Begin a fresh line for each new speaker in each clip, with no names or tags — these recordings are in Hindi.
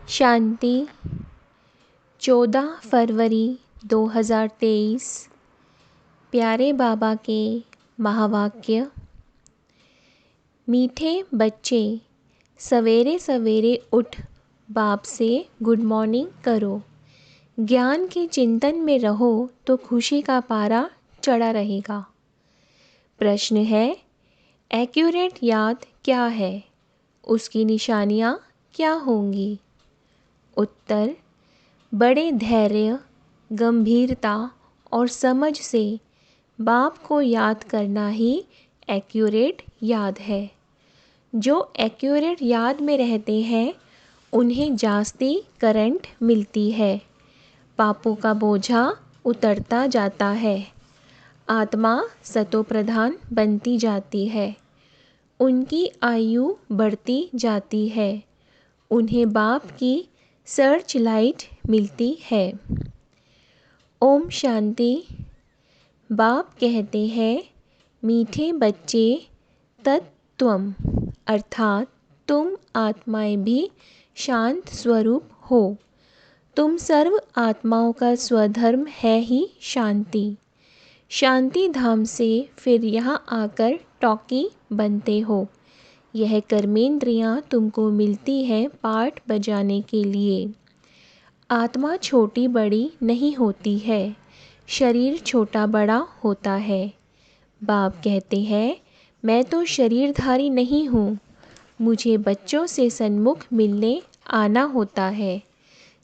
शांति 14 फरवरी 2023। प्यारे बाबा के महावाक्य। मीठे बच्चे, सवेरे सवेरे उठ बाप से गुड मॉर्निंग करो। ज्ञान के चिंतन में रहो तो खुशी का पारा चढ़ा रहेगा। प्रश्न है, एक्यूरेट याद क्या है? उसकी निशानियाँ क्या होंगी? उत्तर, बड़े धैर्य, गंभीरता और समझ से बाप को याद करना ही एक्यूरेट याद है। जो एक्यूरेट याद में रहते हैं उन्हें जास्ती करंट मिलती है। पापों का बोझा उतरता जाता है। आत्मा सतोप्रधान बनती जाती है। उनकी आयु बढ़ती जाती है। उन्हें बाप की सर्च लाइट मिलती है। ओम शांति। बाप कहते हैं, मीठे बच्चे, तत्त्वम अर्थात तुम आत्माएं भी शांत स्वरूप हो। तुम सर्व आत्माओं का स्वधर्म है ही शांति। शांति धाम से फिर यहाँ आकर टॉकी बनते हो। यह कर्मेंद्रियाँ तुमको मिलती हैं पाठ बजाने के लिए। आत्मा छोटी बड़ी नहीं होती है, शरीर छोटा बड़ा होता है। बाप कहते हैं, मैं तो शरीरधारी नहीं हूँ, मुझे बच्चों से सन्मुख मिलने आना होता है।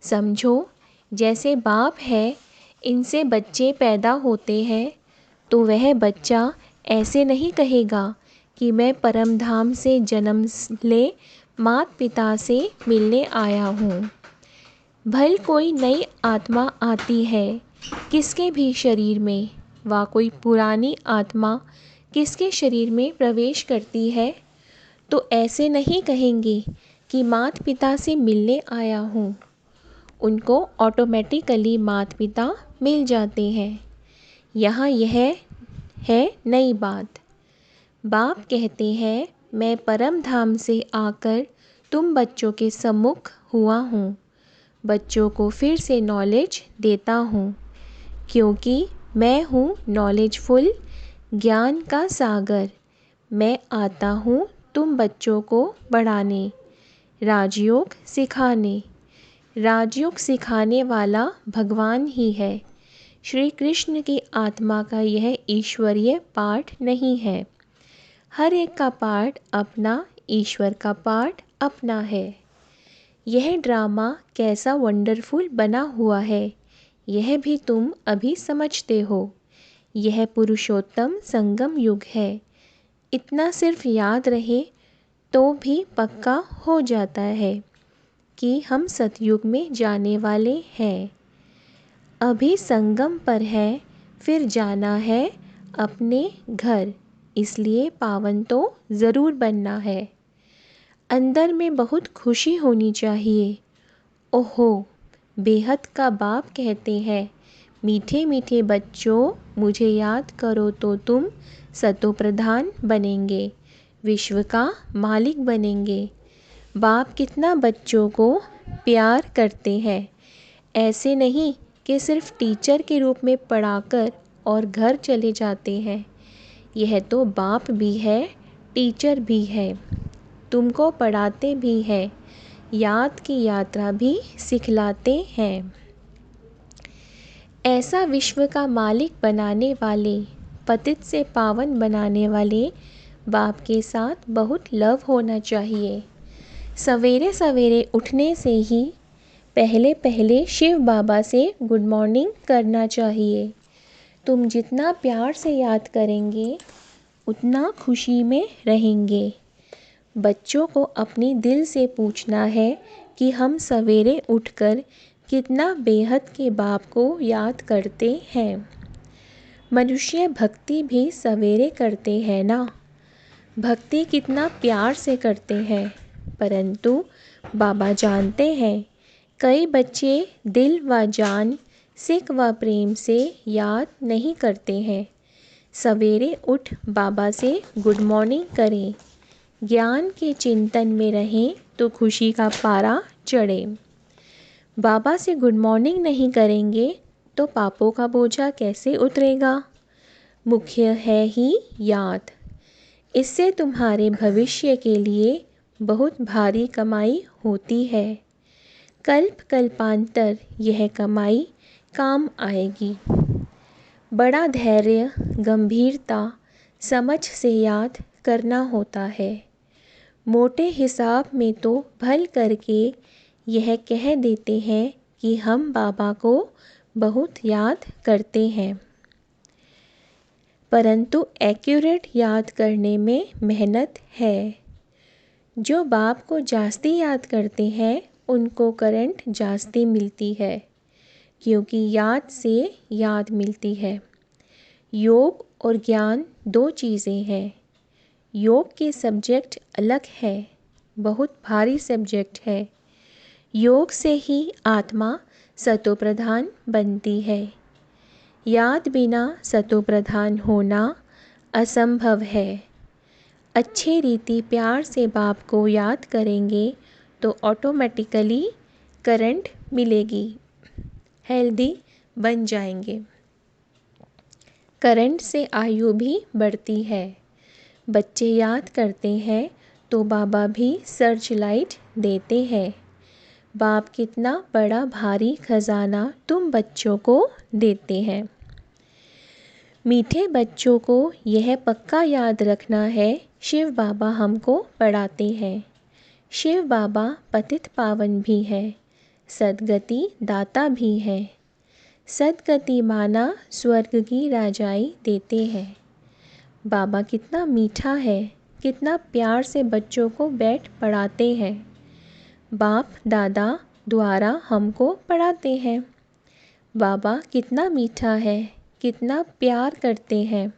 समझो, जैसे बाप है, इनसे बच्चे पैदा होते हैं, तो वह बच्चा ऐसे नहीं कहेगा कि मैं परम धाम से जन्म ले माता पिता से मिलने आया हूँ। भल कोई नई आत्मा आती है किसके भी शरीर में, व कोई पुरानी आत्मा किसके शरीर में प्रवेश करती है, तो ऐसे नहीं कहेंगे कि माता पिता से मिलने आया हूँ। उनको ऑटोमेटिकली माता पिता मिल जाते हैं। यहाँ यह है नई बात। बाप कहते हैं, मैं परम धाम से आकर तुम बच्चों के सम्मुख हुआ हूँ। बच्चों को फिर से नॉलेज देता हूँ, क्योंकि मैं हूँ नॉलेजफुल, ज्ञान का सागर। मैं आता हूँ तुम बच्चों को बढ़ाने, राजयोग सिखाने। राजयोग सिखाने वाला भगवान ही है। श्री कृष्ण की आत्मा का यह ईश्वरीय पाठ नहीं है। हर एक का पाठ अपना, ईश्वर का पाठ अपना है। यह ड्रामा कैसा वंडरफुल बना हुआ है, यह भी तुम अभी समझते हो। यह पुरुषोत्तम संगम युग है। इतना सिर्फ याद रहे तो भी पक्का हो जाता है कि हम सतयुग में जाने वाले हैं। अभी संगम पर है, फिर जाना है अपने घर, इसलिए पावन तो ज़रूर बनना है। अंदर में बहुत खुशी होनी चाहिए। ओहो, बेहद का बाप कहते हैं, मीठे मीठे बच्चों, मुझे याद करो तो तुम सतोप्रधान बनेंगे, विश्व का मालिक बनेंगे। बाप कितना बच्चों को प्यार करते हैं। ऐसे नहीं कि सिर्फ टीचर के रूप में पढ़ाकर और घर चले जाते हैं। यह तो बाप भी है, टीचर भी है, तुमको पढ़ाते भी हैं, याद की यात्रा भी सिखलाते हैं। ऐसा विश्व का मालिक बनाने वाले, पतित से पावन बनाने वाले बाप के साथ बहुत लव होना चाहिए। सवेरे सवेरे उठने से ही पहले पहले शिव बाबा से गुड मॉर्निंग करना चाहिए। तुम जितना प्यार से याद करेंगे उतना खुशी में रहेंगे। बच्चों को अपने दिल से पूछना है कि हम सवेरे उठकर कितना बेहद के बाप को याद करते हैं। मनुष्य भक्ति भी सवेरे करते हैं ना। भक्ति कितना प्यार से करते हैं, परंतु बाबा जानते हैं कई बच्चे दिल व जान, सिक व प्रेम से याद नहीं करते हैं। सवेरे उठ बाबा से गुड मॉर्निंग करें। ज्ञान के चिंतन में रहें तो खुशी का पारा चढ़े। बाबा से गुड मॉर्निंग नहीं करेंगे तो पापों का बोझा कैसे उतरेगा। मुख्य है ही याद, इससे तुम्हारे भविष्य के लिए बहुत भारी कमाई होती है। कल्प कल्पांतर यह कमाई काम आएगी। बड़ा धैर्य, गंभीरता, समझ से याद करना होता है। मोटे हिसाब में तो भल करके यह कह देते हैं कि हम बाबा को बहुत याद करते हैं, परंतु एक्यूरेट याद करने में मेहनत है। जो बाप को जास्ती याद करते हैं उनको करंट जास्ती मिलती है, क्योंकि याद से याद मिलती है। योग और ज्ञान दो चीज़ें हैं। योग के सब्जेक्ट अलग है, बहुत भारी सब्जेक्ट है। योग से ही आत्मा सतोप्रधान बनती है। याद बिना सतोप्रधान होना असंभव है। अच्छे रीति प्यार से बाप को याद करेंगे तो ऑटोमेटिकली करंट मिलेगी, हेल्दी बन जाएंगे। करंट से आयु भी बढ़ती है। बच्चे याद करते हैं तो बाबा भी सर्च लाइट देते हैं। बाप कितना बड़ा भारी खजाना तुम बच्चों को देते हैं। मीठे बच्चों को यह पक्का याद रखना है, शिव बाबा हमको पढ़ाते हैं। शिव बाबा पतित पावन भी है, सद्गति दाता भी है। सद्गति माना स्वर्ग की राजाई देते हैं। बाबा कितना मीठा है, कितना प्यार से बच्चों को बैठ पढ़ाते हैं। बाप दादा द्वारा हमको पढ़ाते हैं। बाबा कितना मीठा है, कितना प्यार करते हैं।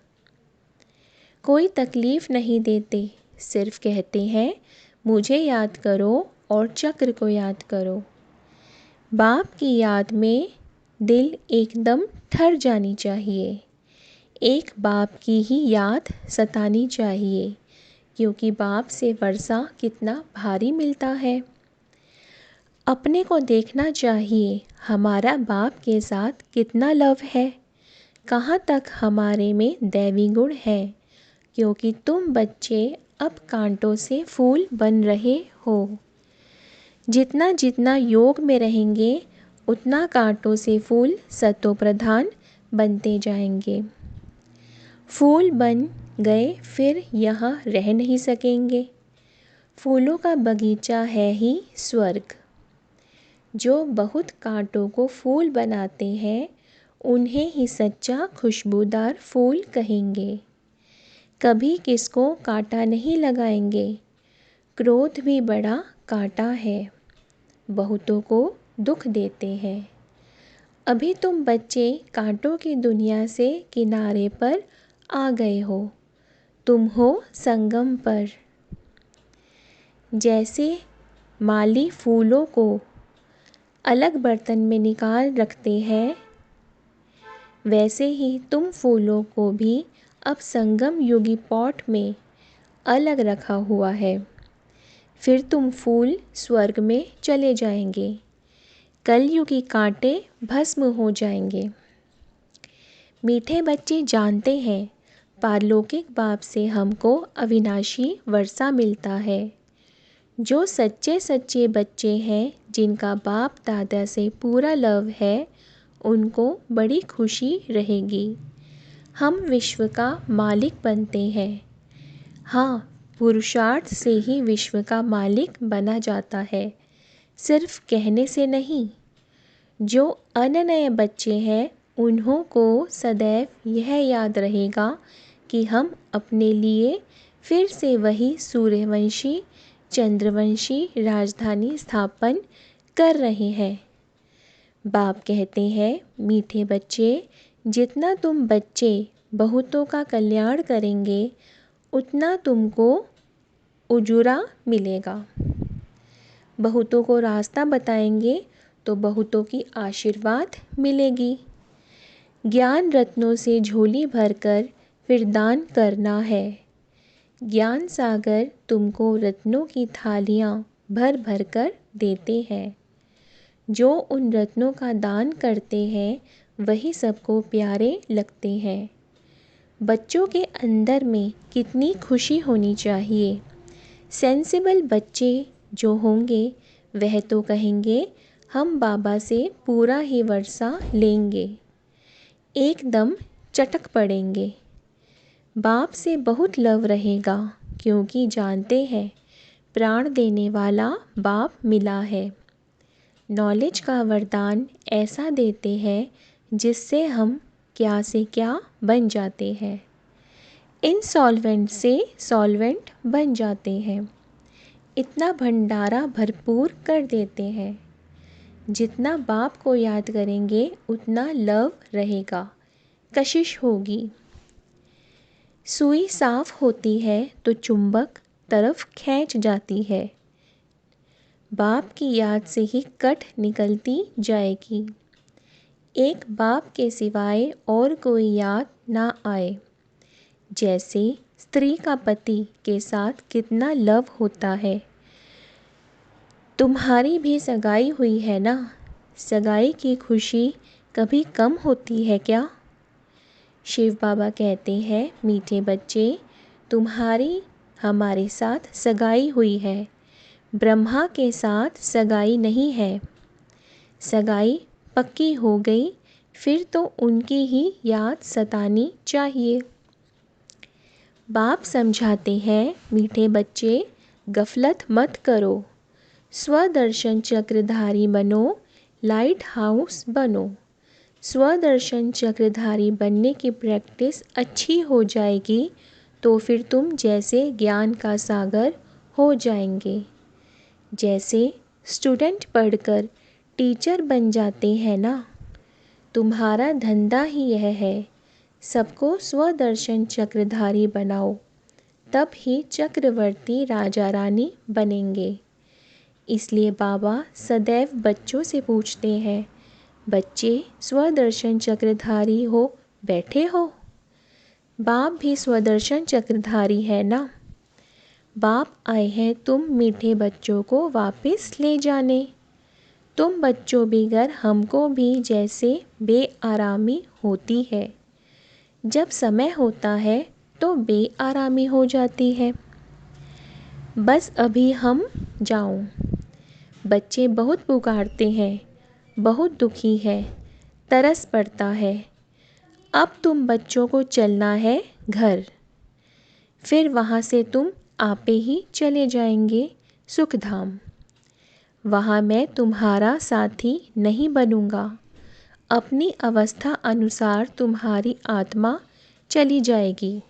कोई तकलीफ़ नहीं देते, सिर्फ कहते हैं मुझे याद करो और चक्र को याद करो। बाप की याद में दिल एकदम ठर जानी चाहिए। एक बाप की ही याद सतानी चाहिए, क्योंकि बाप से वर्षा कितना भारी मिलता है। अपने को देखना चाहिए हमारा बाप के साथ कितना लव है, कहाँ तक हमारे में दैवी गुण है। क्योंकि तुम बच्चे अब कांटों से फूल बन रहे हो। जितना जितना योग में रहेंगे उतना कांटों से फूल सतोप्रधान बनते जाएंगे। फूल बन गए फिर यहाँ रह नहीं सकेंगे। फूलों का बगीचा है ही स्वर्ग। जो बहुत कांटों को फूल बनाते हैं उन्हें ही सच्चा खुशबूदार फूल कहेंगे। कभी किसको कांटा नहीं लगाएंगे। क्रोध भी बड़ा कांटा है, बहुतों को दुख देते हैं। अभी तुम बच्चे कांटों की दुनिया से किनारे पर आ गए हो, तुम हो संगम पर। जैसे माली फूलों को अलग बर्तन में निकाल रखते हैं, वैसे ही तुम फूलों को भी अब संगम युगी पॉट में अलग रखा हुआ है। फिर तुम फूल स्वर्ग में चले जाएंगे। कलयुगी कांटे भस्म हो जाएंगे। मीठे बच्चे जानते हैं पारलौकिक बाप से हमको अविनाशी वर्षा मिलता है। जो सच्चे सच्चे बच्चे हैं, जिनका बाप दादा से पूरा लव है, उनको बड़ी खुशी रहेगी। हम विश्व का मालिक बनते हैं। हाँ, पुरुषार्थ से ही विश्व का मालिक बना जाता है, सिर्फ कहने से नहीं। जो अननय बच्चे हैं उन्हों को सदैव यह याद रहेगा कि हम अपने लिए फिर से वही सूर्यवंशी चंद्रवंशी राजधानी स्थापन कर रहे हैं। बाप कहते हैं मीठे बच्चे, जितना तुम बच्चे बहुतों का कल्याण करेंगे उतना तुमको उजूरा मिलेगा। बहुतों को रास्ता बताएंगे तो बहुतों की आशीर्वाद मिलेगी। ज्ञान रत्नों से झोली भरकर फिर दान करना है। ज्ञान सागर तुमको रत्नों की थालियाँ भर भर कर देते हैं। जो उन रत्नों का दान करते हैं वही सबको प्यारे लगते हैं। बच्चों के अंदर में कितनी खुशी होनी चाहिए। सेंसिबल बच्चे जो होंगे वह तो कहेंगे हम बाबा से पूरा ही वर्षा लेंगे, एकदम चटक पड़ेंगे। बाप से बहुत लव रहेगा क्योंकि जानते हैं प्राण देने वाला बाप मिला है। नॉलेज का वरदान ऐसा देते हैं जिससे हम क्या से क्या बन जाते हैं, इनसॉल्वेंट से सॉल्वेंट बन जाते हैं। इतना भंडारा भरपूर कर देते हैं। जितना बाप को याद करेंगे उतना लव रहेगा, कशिश होगी। सुई साफ होती है तो चुंबक तरफ खींच जाती है। बाप की याद से ही कट निकलती जाएगी। एक बाप के सिवाय और कोई याद ना आए। जैसे स्त्री का पति के साथ कितना लव होता है। तुम्हारी भी सगाई हुई है ना, सगाई की खुशी कभी कम होती है क्या? शिव बाबा कहते हैं, मीठे बच्चे, तुम्हारी हमारे साथ सगाई हुई है, ब्रह्मा के साथ सगाई नहीं है। सगाई पक्की हो गई फिर तो उनकी ही याद सतानी चाहिए। बाप समझाते हैं, मीठे बच्चे, गफलत मत करो, स्वदर्शन चक्रधारी बनो, लाइट हाउस बनो। स्वदर्शन चक्रधारी बनने की प्रैक्टिस अच्छी हो जाएगी तो फिर तुम जैसे ज्ञान का सागर हो जाएंगे। जैसे स्टूडेंट पढ़कर टीचर बन जाते हैं ना, तुम्हारा धंधा ही यह है, सबको स्वदर्शन चक्रधारी बनाओ, तब ही चक्रवर्ती राजा रानी बनेंगे। इसलिए बाबा सदैव बच्चों से पूछते हैं, बच्चे स्वदर्शन चक्रधारी हो बैठे हो? बाप भी स्वदर्शन चक्रधारी है ना। बाप आए हैं तुम मीठे बच्चों को वापस ले जाने। तुम बच्चों बिगर हमको भी जैसे बेआरामी होती है। जब समय होता है तो बेआरामी हो जाती है। बस अभी हम जाऊं। बच्चे बहुत पुकारते हैं, बहुत दुखी है, तरस पड़ता है। अब तुम बच्चों को चलना है घर, फिर वहाँ से तुम आपे ही चले जाएंगे सुखधाम। वहाँ मैं तुम्हारा साथी नहीं बनूंगा। अपनी अवस्था अनुसार तुम्हारी आत्मा चली जाएगी।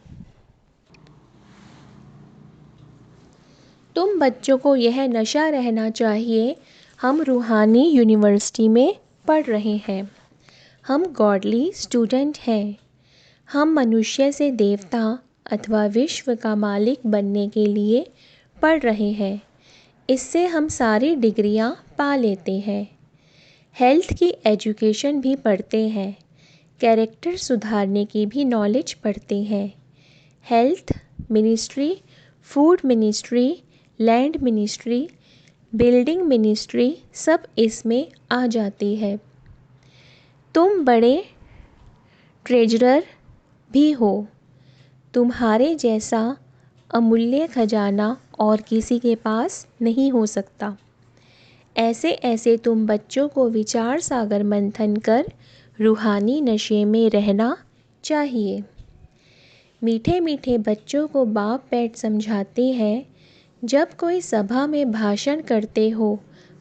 तुम बच्चों को यह नशा रहना चाहिए, हम रूहानी यूनिवर्सिटी में पढ़ रहे हैं, हम गॉडली स्टूडेंट हैं। हम मनुष्य से देवता अथवा विश्व का मालिक बनने के लिए पढ़ रहे हैं। इससे हम सारी डिग्रियां पा लेते हैं। हेल्थ की एजुकेशन भी पढ़ते हैं, कैरेक्टर सुधारने की भी नॉलेज पढ़ते हैं। Health ministry, food ministry, land ministry, building ministry सब इसमें आ जाती है। तुम बड़े ट्रेजरर भी हो। तुम्हारे जैसा अमूल्य खजाना और किसी के पास नहीं हो सकता। ऐसे ऐसे तुम बच्चों को विचार सागर मंथन कर रूहानी नशे में रहना चाहिए। मीठे मीठे बच्चों को बाप बैठ समझाते हैं, जब कोई सभा में भाषण करते हो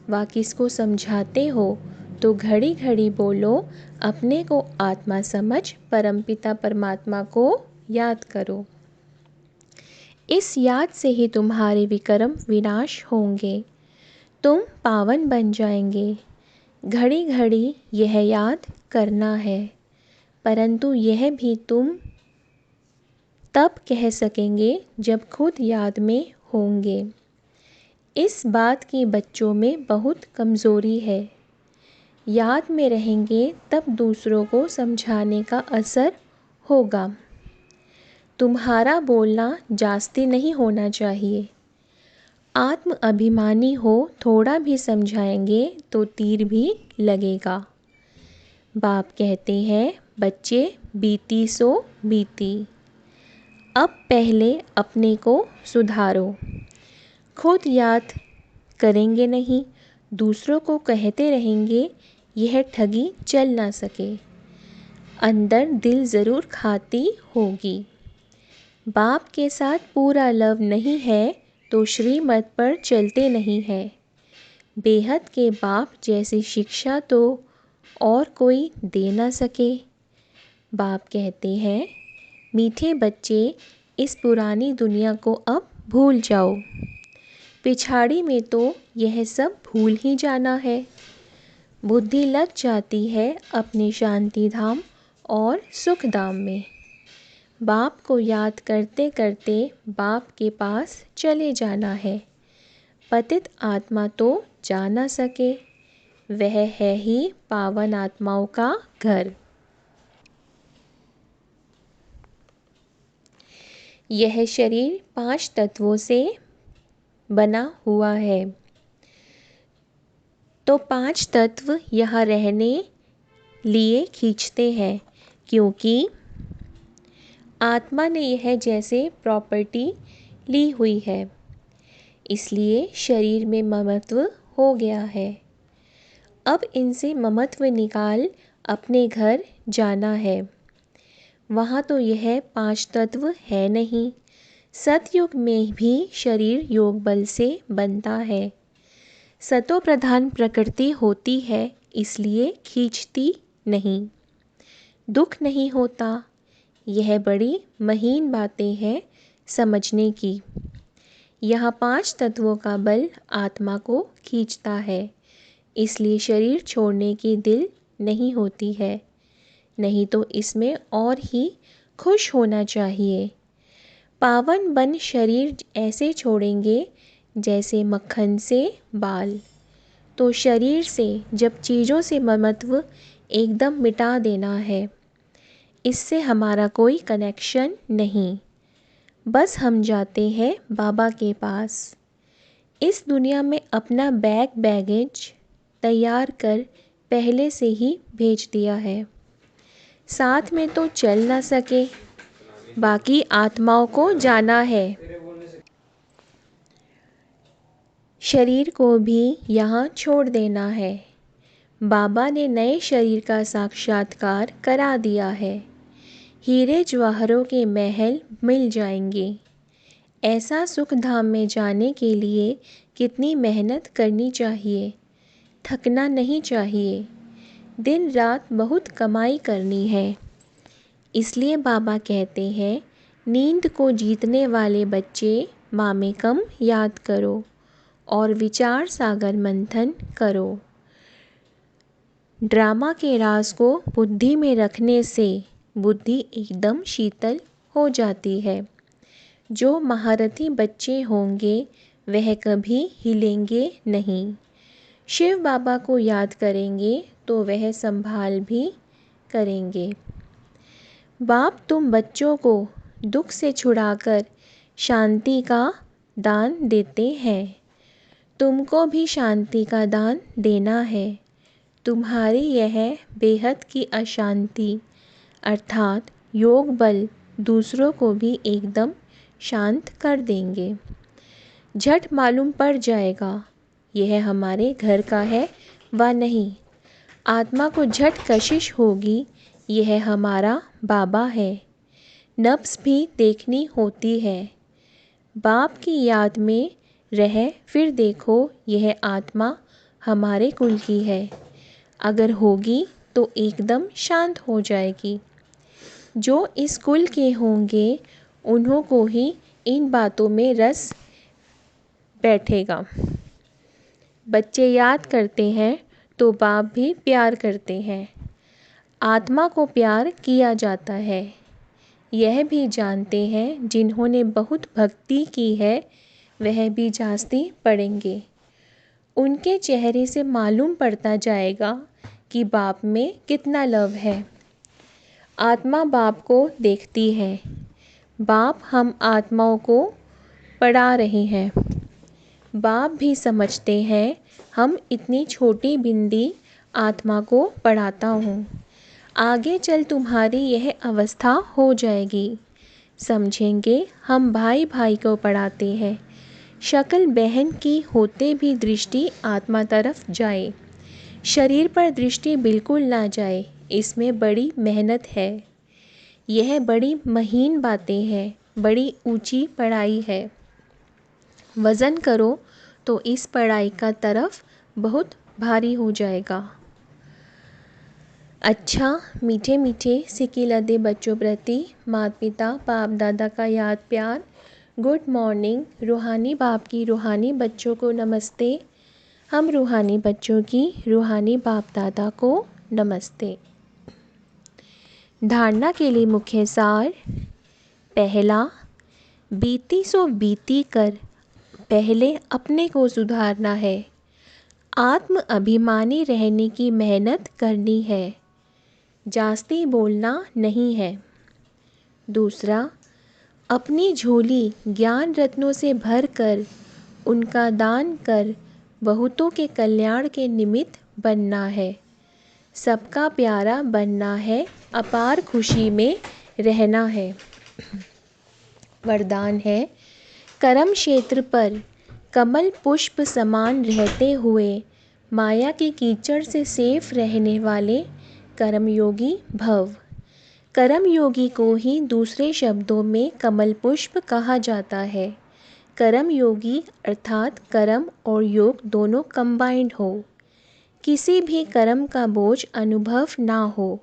व किसको समझाते हो तो घड़ी घड़ी बोलो, अपने को आत्मा समझ परमपिता परमात्मा को याद करो। इस याद से ही तुम्हारे विकर्म विनाश होंगे, तुम पावन बन जाएंगे। घड़ी घड़ी यह याद करना है, परंतु यह भी तुम तब कह सकेंगे जब खुद याद में होंगे। इस बात की बच्चों में बहुत कमज़ोरी है। याद में रहेंगे तब दूसरों को समझाने का असर होगा। तुम्हारा बोलना जास्ती नहीं होना चाहिए। आत्म अभिमानी हो, थोड़ा भी समझाएंगे तो तीर भी लगेगा। बाप कहते हैं, बच्चे बीती सो बीती, अब पहले अपने को सुधारो। खुद याद करेंगे नहीं, दूसरों को कहते रहेंगे, यह ठगी चल ना सके। अंदर दिल ज़रूर खाती होगी। बाप के साथ पूरा लव नहीं है तो श्रीमत पर चलते नहीं है। बेहद के बाप जैसी शिक्षा तो और कोई दे ना सके। बाप कहते हैं, मीठे बच्चे इस पुरानी दुनिया को अब भूल जाओ। पिछाड़ी में तो यह सब भूल ही जाना है। बुद्धि लग जाती है अपने शांति धाम और सुख धाम में। बाप को याद करते करते बाप के पास चले जाना है। पतित आत्मा तो जा ना सके, वह है ही पावन आत्माओं का घर। यह शरीर 5 तत्वों से बना हुआ है, तो 5 तत्व यहाँ रहने लिए खींचते हैं, क्योंकि आत्मा ने यह जैसे प्रॉपर्टी ली हुई है, इसलिए शरीर में ममत्व हो गया है। अब इनसे ममत्व निकाल अपने घर जाना है। वहाँ तो यह 5 तत्व है नहीं। सतयुग में भी शरीर योग बल से बनता है। सतो प्रधान प्रकृति होती है, इसलिए खींचती नहीं। दुख नहीं होता। यह बड़ी महीन बातें हैं समझने की। यहाँ 5 तत्वों का बल आत्मा को खींचता है, इसलिए शरीर छोड़ने की दिल नहीं होती है। नहीं तो इसमें और ही खुश होना चाहिए। पावन बन शरीर ऐसे छोड़ेंगे जैसे मक्खन से बाल। तो शरीर से जब चीज़ों से ममत्व एकदम मिटा देना है। इससे हमारा कोई कनेक्शन नहीं। बस हम जाते हैं बाबा के पास। इस दुनिया में अपना बैगेज तैयार कर पहले से ही भेज दिया है। साथ में तो चल ना सके, बाकी आत्माओं को जाना है। शरीर को भी यहाँ छोड़ देना है। बाबा ने नए शरीर का साक्षात्कार करा दिया है। हीरे जवाहरों के महल मिल जाएंगे। ऐसा सुख धाम में जाने के लिए कितनी मेहनत करनी चाहिए, थकना नहीं चाहिए। दिन रात बहुत कमाई करनी है। इसलिए बाबा कहते हैं, नींद को जीतने वाले बच्चे माँ में कम याद करो और विचार सागर मंथन करो। ड्रामा के राज को बुद्धि में रखने से बुद्धि एकदम शीतल हो जाती है। जो महारथी बच्चे होंगे वह कभी हिलेंगे नहीं। शिव बाबा को याद करेंगे तो वह संभाल भी करेंगे। बाप तुम बच्चों को दुख से छुड़ाकर शांति का दान देते हैं। तुमको भी शांति का दान देना है। तुम्हारी यह बेहद की अशांति अर्थात योग बल दूसरों को भी एकदम शांत कर देंगे। झट मालूम पड़ जाएगा यह हमारे घर का है व नहीं। आत्मा को झट कशिश होगी, यह हमारा बाबा है। नब्स भी देखनी होती है। बाप की याद में रह फिर देखो यह आत्मा हमारे कुल की है। अगर होगी तो एकदम शांत हो जाएगी। जो इस कुल के होंगे उन्हों को ही इन बातों में रस बैठेगा। बच्चे याद करते हैं तो बाप भी प्यार करते हैं। आत्मा को प्यार किया जाता है। यह भी जानते हैं जिन्होंने बहुत भक्ति की है वह भी जास्ती पढ़ेंगे। उनके चेहरे से मालूम पड़ता जाएगा कि बाप में कितना लव है। आत्मा बाप को देखती है। बाप हम आत्माओं को पढ़ा रहे हैं। बाप भी समझते हैं हम इतनी छोटी बिंदी आत्मा को पढ़ाता हूँ। आगे चल तुम्हारी यह अवस्था हो जाएगी। समझेंगे हम भाई भाई को पढ़ाते हैं। शक्ल बहन की होते भी दृष्टि आत्मा तरफ जाए। शरीर पर दृष्टि बिल्कुल ना जाए, इसमें बड़ी मेहनत है। यह बड़ी महीन बातें हैं, बड़ी ऊंची पढ़ाई है। वज़न करो तो इस पढ़ाई का तरफ बहुत भारी हो जाएगा। अच्छा, मीठे मीठे सिक्के लदे बच्चों प्रति माता पिता बाप दादा का याद प्यार। Good morning. रूहानी बाप की रूहानी बच्चों को नमस्ते। हम रूहानी बच्चों की रूहानी बाप दादा को नमस्ते। धारणा के लिए मुख्य सार। पहला, बीती सो बीती कर पहले अपने को सुधारना है। आत्म अभिमानी रहने की मेहनत करनी है, जास्ती बोलना नहीं है। दूसरा, अपनी झोली ज्ञान रत्नों से भर कर उनका दान कर बहुतों के कल्याण के निमित्त बनना है। सबका प्यारा बनना है, अपार खुशी में रहना है। वरदान है, कर्म क्षेत्र पर कमल पुष्प समान रहते हुए माया की कीचड़ से सेफ रहने वाले कर्मयोगी भव। कर्मयोगी को ही दूसरे शब्दों में कमल पुष्प कहा जाता है। कर्मयोगी अर्थात कर्म और योग दोनों कंबाइंड हो। किसी भी कर्म का बोझ अनुभव ना हो।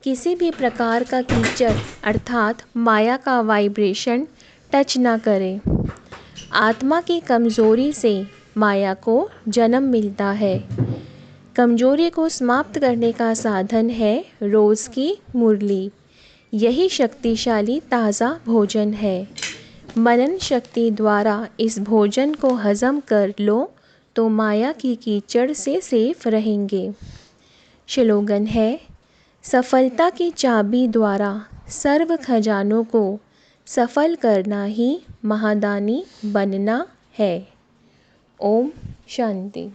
किसी भी प्रकार का कीचड़ अर्थात माया का वाइब्रेशन टच ना करे। आत्मा की कमज़ोरी से माया को जन्म मिलता है। कमज़ोरी को समाप्त करने का साधन है रोज़ की मुरली। यही शक्तिशाली ताज़ा भोजन है। मनन शक्ति द्वारा इस भोजन को हजम कर लो तो माया की कीचड़ से सेफ रहेंगे। स्लोगन है, सफलता की चाबी द्वारा सर्व खजानों को सफल करना ही महादानी बनना है। ओम शांति।